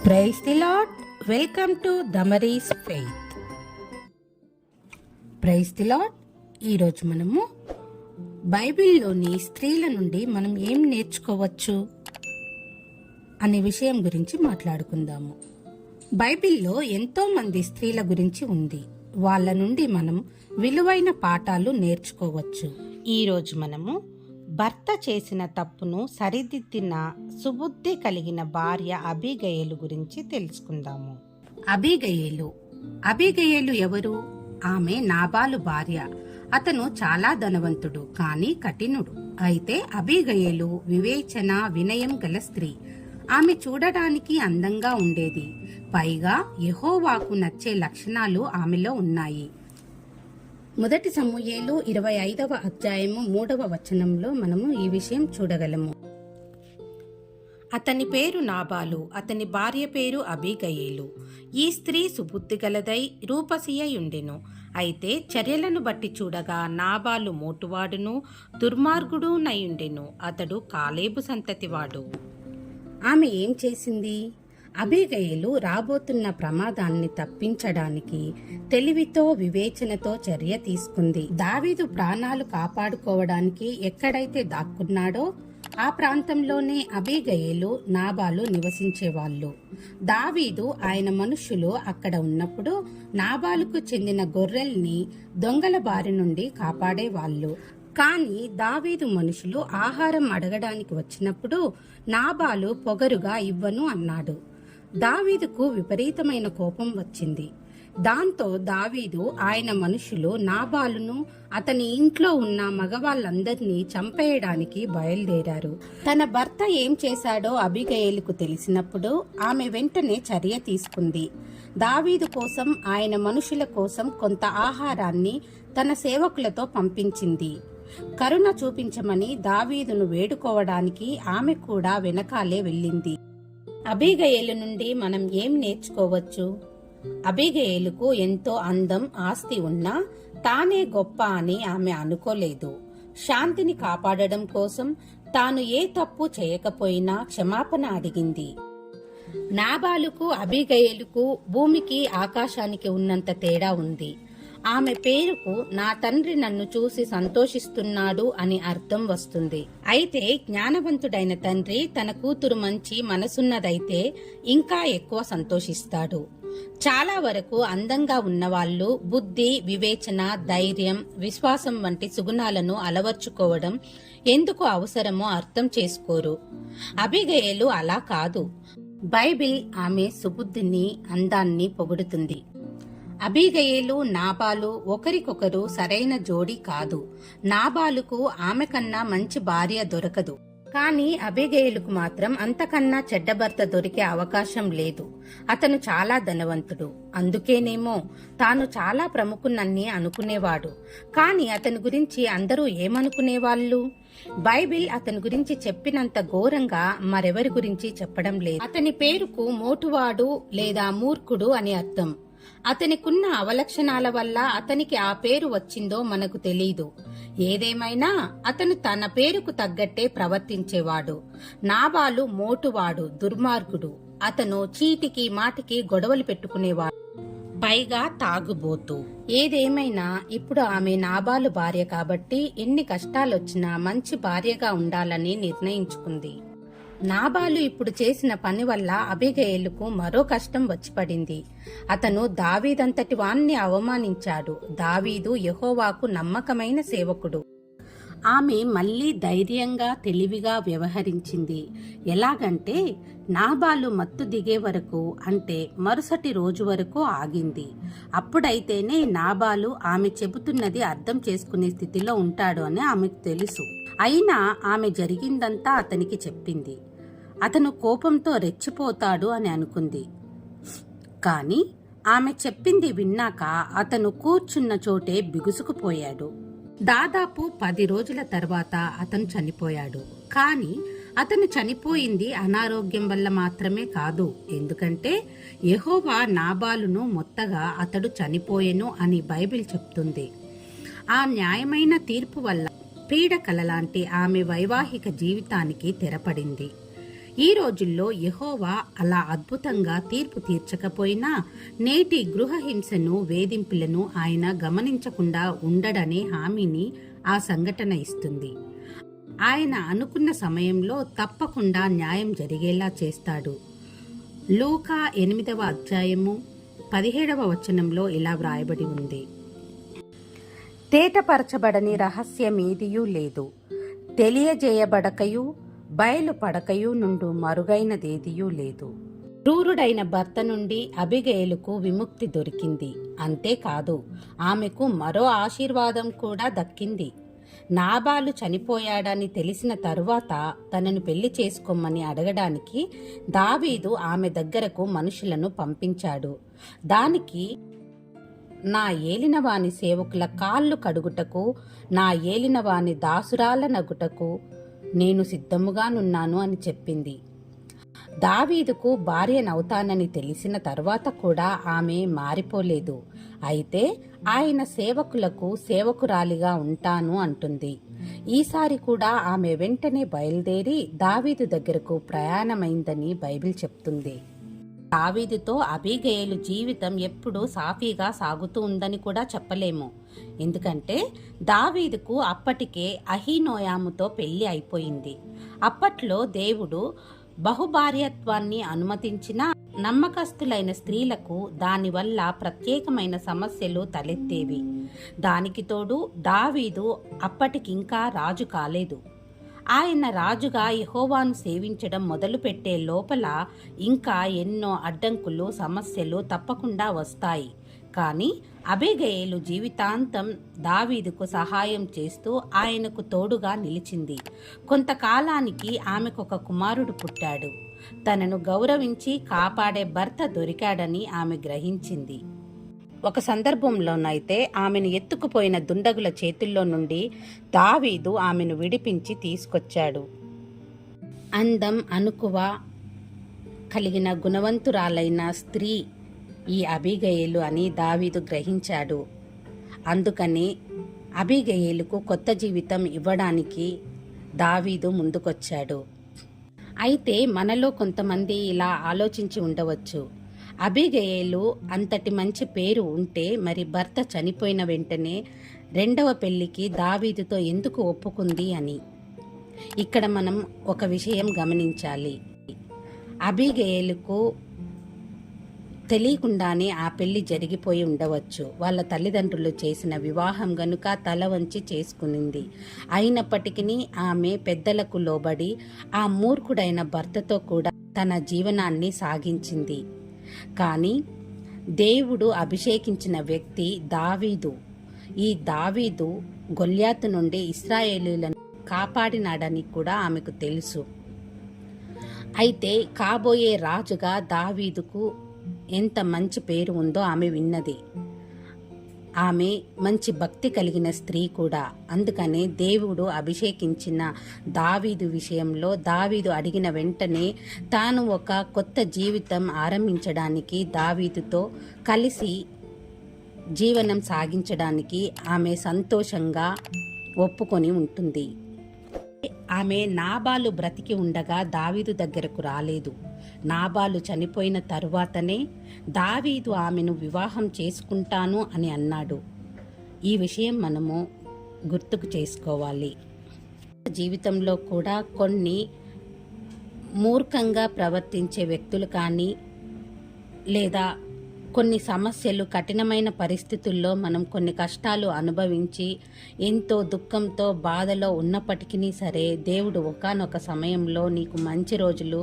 Praise the Lord. Welcome to Damaris faith. Praise the Lord. ఈరోజు మనము బైబిల్లోని స్త్రీల నుండి మనం ఏం నేర్చుకోవచ్చు అనే విషయం గురించి మాట్లాడుకుందాము. బైబిల్లో ఎంతో మంది స్త్రీల గురించి ఉంది. వాళ్ళ నుండి మనం విలువైన పాఠాలు నేర్చుకోవచ్చు. ఈరోజు మనము భర్త చేసిన తప్పును సరిదిద్దిన సుబుద్ధి కలిగిన భార్య అబీగయలు గురించి తెలుసుకుందాము. అబీగయలు ఎవరు? ఆమె నాబాలు భార్య. అతను చాలా ధనవంతుడు, కానీ కఠినుడు. అయితే అబీగయలు వివేచన, వినయం గల స్త్రీ. ఆమె చూడడానికి అందంగా ఉండేది. పైగా యెహోవాకు నచ్చే లక్షణాలు ఆమెలో ఉన్నాయి. మొదటి సమూయేలు 25వ అధ్యాయము 3వ వచనంలో మనము ఈ విషయం చూడగలము. అతని పేరు నాబాలు, అతని భార్య పేరు అబీగయేలు. ఈ స్త్రీ సుబుద్ధి గలదై రూపసియుండెను. అయితే చర్యలను బట్టి చూడగా నాబాలు మోటువాడును దుర్మార్గుడు నయుండెను. అతడు కాలేబు సంతతివాడు. ఆమె ఏం చేసింది? అబీగయలు రాబోతున్న ప్రమాదాన్ని తప్పించడానికి తెలివితో, వివేచనతో చర్య తీసుకుంది. దావీదు ప్రాణాలు కాపాడుకోవడానికి ఎక్కడైతే దాక్కున్నాడో ఆ ప్రాంతంలోనే అబీగయలు, నాబాలు నివసించేవాళ్ళు. దావీదు ఆయన మనుషులు అక్కడ ఉన్నప్పుడు నాబాలుకు చెందిన గొర్రెల్ని దొంగల బారి నుండి కాపాడేవాళ్ళు. కానీ దావీదు మనుషులు ఆహారం అడగడానికి వచ్చినప్పుడు నాబాలు పొగరుగా ఇవ్వను అన్నాడు. దావీదుకు విపరీతమైన కోపం వచ్చింది. దాంతో దావీదు, ఆయన మనుషులు నాబాలును అతని ఇంట్లో ఉన్న మగవాళ్ళందరినీ చంపేయడానికి బయలుదేరారు. తన భర్త ఏం చేశాడో అబీగయలుకు తెలిసినప్పుడు ఆమె వెంటనే చర్య తీసుకుంది. దావీదు కోసం, ఆయన మనుషుల కోసం కొంత ఆహారాన్ని తన సేవకులతో పంపించింది. కరుణ చూపించమని దావీదును వేడుకోవడానికి ఆమె కూడా వెనకాలే వెళ్ళింది. అబీగయలు నుండి మనం ఏం నేర్చుకోవచ్చు? అబీగయలుకు ఎంతో అందం, ఆస్తి ఉన్నా తానే గొప్ప అని ఆమె అనుకోలేదు. శాంతిని కాపాడడం కోసం తాను ఏ తప్పు చేయకపోయినా క్షమాపణ అడిగింది. నాబాలుకు అబీగయలుకు భూమికి ఆకాశానికి ఉన్నంత తేడా ఉంది. ఆమె పేరుకు నా తండ్రి నన్ను చూసి సంతోషిస్తున్నాడు అని అర్థం వస్తుంది. అయితే జ్ఞానవంతుడైన తండ్రి తన కూతురు మంచి మనసున్నదైతే ఇంకా ఎక్కువ సంతోషిస్తాడు. చాలా వరకు అందంగా ఉన్నవాళ్లు బుద్ధి, వివేచన, ధైర్యం, విశ్వాసం వంటి సుగుణాలను అలవర్చుకోవడం ఎందుకు అవసరమో అర్థం చేసుకోరు. అబీగయలు అలా కాదు. బైబిల్ ఆమె సుబుద్ధిని, అందాన్ని పొగుడుతుంది. అబీగయేలు, నాబాలు ఒకరికొకరు సరైన జోడీ కాదు. నాబాలుకు ఆమె కన్నా మంచి భార్య దొరకదు. కానీ అబీగయేలుకు మాత్రం అంతకన్నా చెడ్డ భర్త దొరికే అవకాశం లేదు. అతను చాలా ధనవంతుడు. అందుకేనేమో తాను చాలా ప్రముఖునని అనుకునేవాడు. కానీ అతని గురించి అందరూ ఏమనుకునేవాళ్ళు? బైబిల్ అతని గురించి చెప్పినంత ఘోరంగా మరెవరి గురించి చెప్పడం లేదు. అతని పేరుకు మోటువాడు లేదా మూర్ఖుడు అని అర్థం. అతనికున్న అవలక్షణాల వల్ల అతనికి ఆ పేరు వచ్చిందో మనకు తెలీదు. ఏదేమైనా అతను తన పేరుకు తగ్గట్టే ప్రవర్తించేవాడు. నాబాలు మోటువాడు, దుర్మార్గుడు. అతను చీటికి మాటికి గొడవలు పెట్టుకునేవాడు, పైగా తాగుబోతు. ఏదేమైనా ఇప్పుడు ఆమె నాబాలు భార్య కాబట్టి ఎన్ని కష్టాలొచ్చినా మంచి భార్యగా ఉండాలని నిర్ణయించుకుంది. నాబాలు ఇప్పుడు చేసిన పని వల్ల అబీగయలుకు మరో కష్టం వచ్చి పడింది. అతను దావీదంతటి వాణ్ణి అవమానించాడు. దావీదు యెహోవాకు నమ్మకమైన సేవకుడు. ఆమె మళ్లీ ధైర్యంగా, తెలివిగా వ్యవహరించింది. ఎలాగంటే నాబాలు మత్తు దిగే వరకు, అంటే మరుసటి రోజు వరకు ఆగింది. అప్పుడైతేనే నాబాలు ఆమె చెబుతున్నది అర్థం చేసుకునే స్థితిలో ఉంటాడు అని ఆమెకు తెలుసు. అయినా ఆమె జరిగిందంతా అతనికి చెప్పింది. అతను కోపంతో రెచ్చిపోతాడు అని అనుకుంది. కాని ఆమె చెప్పింది విన్నాక అతను కూర్చున్న చోటే బిగుసుకుపోయాడు. దాదాపు 10 రోజుల తర్వాత అతను చనిపోయాడు. కానీ అతను చనిపోయింది అనారోగ్యం వల్ల మాత్రమే కాదు. ఎందుకంటే యెహోవా నాబాలును మొత్తగా అతడు చనిపోయెను అని బైబిల్ చెప్తుంది. ఆ న్యాయమైన తీర్పు వల్ల పీడకల లాంటి ఆమె వైవాహిక జీవితానికి తెరపడింది. ఈ రోజుల్లో యెహోవా అలా అద్భుతంగా తీర్పు తీర్చకపోయినా నేటి గృహహింసను, వేధింపులను ఆయన గమనించకుండా ఉండడనే హామీని ఆ సంఘటన ఇస్తుంది. ఆయన అనుకున్న సమయంలో తప్పకుండా న్యాయం జరిగేలా చేస్తాడు. లూకా 8వ అధ్యాయము 17వ వచనంలో ఇలా వ్రాయబడి ఉంది: తేటపరచబడని రహస్యమేదియూ లేదు, తెలియజేయబడకయు బయలుపడకయు నుండు మరుగైనదేదియూ లేదు. క్రూరుడైన భర్త నుండి అబిగయలుకు విముక్తి దొరికింది. అంతేకాదు, ఆమెకు మరో ఆశీర్వాదం కూడా దక్కింది. నాబాలు చనిపోయాడని తెలిసిన తరువాత తనను పెళ్లి చేసుకోమని అడగడానికి దావీదు ఆమె దగ్గరకు మనుషులను పంపించాడు. దానికి నా ఏలినవాని సేవకుల కాళ్ళు కడుగుటకు, నా ఏలినవాని దాసురాల నగుటకు నేను సిద్ధముగానున్నాను అని చెప్పింది. దావీదుకు భార్యనవుతానని తెలిసిన తర్వాత కూడా ఆమె మారిపోలేదు. అయితే ఆయన సేవకులకు సేవకురాలిగా ఉంటాను అంటుంది. ఈసారి కూడా ఆమె వెంటనే బయలుదేరి దావీదు దగ్గరకు ప్రయాణమైందని బైబిల్ చెప్తుంది. దావీదుతో అబీగయలు జీవితం ఎప్పుడూ సాఫీగా సాగుతూ ఉందని కూడా చెప్పలేము. ఎందుకంటే దావీదుకు అప్పటికే అహీనోయాముతో పెళ్లి అయిపోయింది. అప్పట్లో దేవుడు బహుభార్యత్వాన్ని అనుమతించిన నమ్మకస్తులైన స్త్రీలకు దానివల్ల ప్రత్యేకమైన సమస్యలు తలెత్తేవి. దానికి తోడు దావీదు అప్పటికింకా రాజు కాలేదు. ఆయన రాజుగా యెహోవాను సేవించడం మొదలుపెట్టే లోపల ఇంకా ఎన్నో అడ్డంకులు, సమస్యలు తప్పకుండా వస్తాయి. కానీ అబీగయలు జీవితాంతం దావీదుకు సహాయం చేస్తూ ఆయనకు తోడుగా నిలిచింది. కొంతకాలానికి ఆమెకొక కుమారుడు పుట్టాడు. తనను గౌరవించి కాపాడే భర్త దొరికాడని ఆమె గ్రహించింది. ఒక సందర్భంలోనైతే ఆమెను ఎత్తుకుపోయిన దుండగుల చేతుల్లో నుండి దావీదు ఆమెను విడిపించి తీసుకొచ్చాడు. అందం, అణకువ కలిగిన గుణవంతురాలైన స్త్రీ ఈ అబీగయలు అని దావీదు గ్రహించాడు. అందుకని అబీగయలుకు కొత్త జీవితం ఇవ్వడానికి దావీదు ముందుకొచ్చాడు. అయితే మనలో కొంతమంది ఇలా ఆలోచించి ఉండవచ్చు: అబీగయలు అంతటి మంచి పేరు ఉంటే మరి భర్త చనిపోయిన వెంటనే రెండవ పెళ్లికి దావీదుతో ఎందుకు ఒప్పుకుంది అని. ఇక్కడ మనం ఒక విషయం గమనించాలి. అబీగయలుకు తెలియకుండానే ఆ పెళ్లి జరిగిపోయి ఉండవచ్చు. వాళ్ళ తల్లిదండ్రులు చేసిన వివాహం గనుక తల వంచి చేసుకునింది. అయినప్పటికీ ఆమె పెద్దలకు లోబడి ఆ మూర్ఖుడైన భర్తతో కూడా తన జీవనాన్ని సాగించింది. కానీ దేవుడు అభిషేకించిన వ్యక్తి దావీదు. ఈ దావీదు గొల్యాతు నుండి ఇశ్రాయేలీలను కాపాడినాడని కూడా ఆమెకు తెలుసు. అయితే కాబోయే రాజుగా దావీదుకు ఎంత మంచి పేరు ఉందో ఆమె విన్నది. ఆమె మంచి భక్తి కలిగిన స్త్రీ కూడా. అందుకనే దేవుడు అభిషేకించిన దావీదు విషయంలో దావీదు అడిగిన వెంటనే తాను ఒక కొత్త జీవితం ఆరంభించడానికి, దావీదుతో కలిసి జీవనం సాగించడానికి ఆమె సంతోషంగా ఒప్పుకొని ఉంటుంది. ఆమె నాబాలు బ్రతికి ఉండగా దావీదు దగ్గరకు రాలేదు. నాబాలు చనిపోయిన తరువాతనే దావీదు ఆమెను వివాహం చేసుకుంటాను అని అన్నాడు. ఈ విషయం మనము గుర్తుకు చేసుకోవాలి. జీవితంలో కూడా కొన్ని మూర్ఖంగా ప్రవర్తించే వ్యక్తులు కానీ, లేదా కొన్ని సమస్యలు, కఠినమైన పరిస్థితుల్లో మనం కొన్ని కష్టాలు అనుభవించి ఎంతో దుఃఖంతో, బాధలో ఉన్నప్పటికీ సరే దేవుడు ఒకానొక సమయంలో నీకు మంచి రోజులు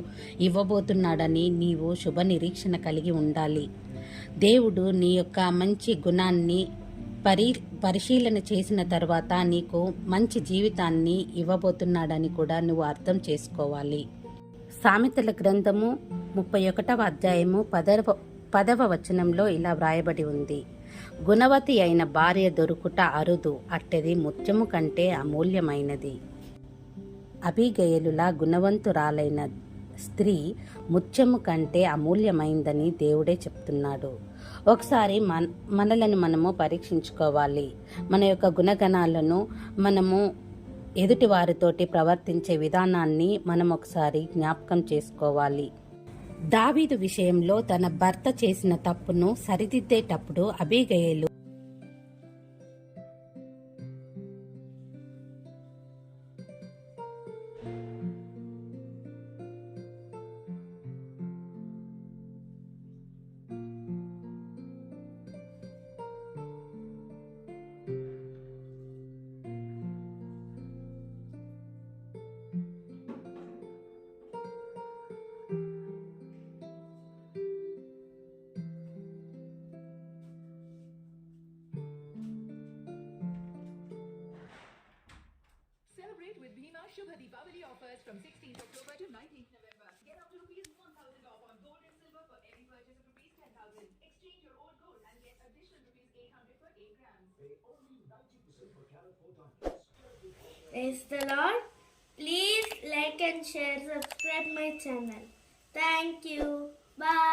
ఇవ్వబోతున్నాడని నీవు శుభ నిరీక్షణ కలిగి ఉండాలి. దేవుడు నీ యొక్క మంచి గుణాన్ని పరిశీలన చేసిన తర్వాత నీకు మంచి జీవితాన్ని ఇవ్వబోతున్నాడని కూడా నువ్వు అర్థం చేసుకోవాలి. సామెతల గ్రంథము 31వ అధ్యాయము 10వ వచనంలో ఇలా వ్రాయబడి ఉంది: గుణవతి అయిన భార్య దొరుకుట అరుదు, అట్టది ముత్యము కంటే అమూల్యమైనది. అబీగయలులా గుణవంతురాలైన స్త్రీ ముత్యము కంటే అమూల్యమైందని దేవుడే చెప్తున్నాడు. ఒకసారి మనలను మనము పరీక్షించుకోవాలి. మన యొక్క గుణగణాలను మనము ఎదుటి వారితోటి ప్రవర్తించే విధానాన్ని మనం ఒకసారి జ్ఞాపకం చేసుకోవాలి. దావీదు విషయంలో తన భర్త చేసిన తప్పును సరిదిద్దేటప్పుడు అబీగయలు Celebrate with Bhima Shubha Deepavali offers from 16th October to 19th November. Get up to rupees 1,000 off on gold and silver for any purchase of rupees 10,000. Exchange your old gold and get additional rupees 800 for 8 grams. Pay only 90% per carat for diamonds. Praise the Lord. Please like and share, subscribe my channel. Thank you. Bye.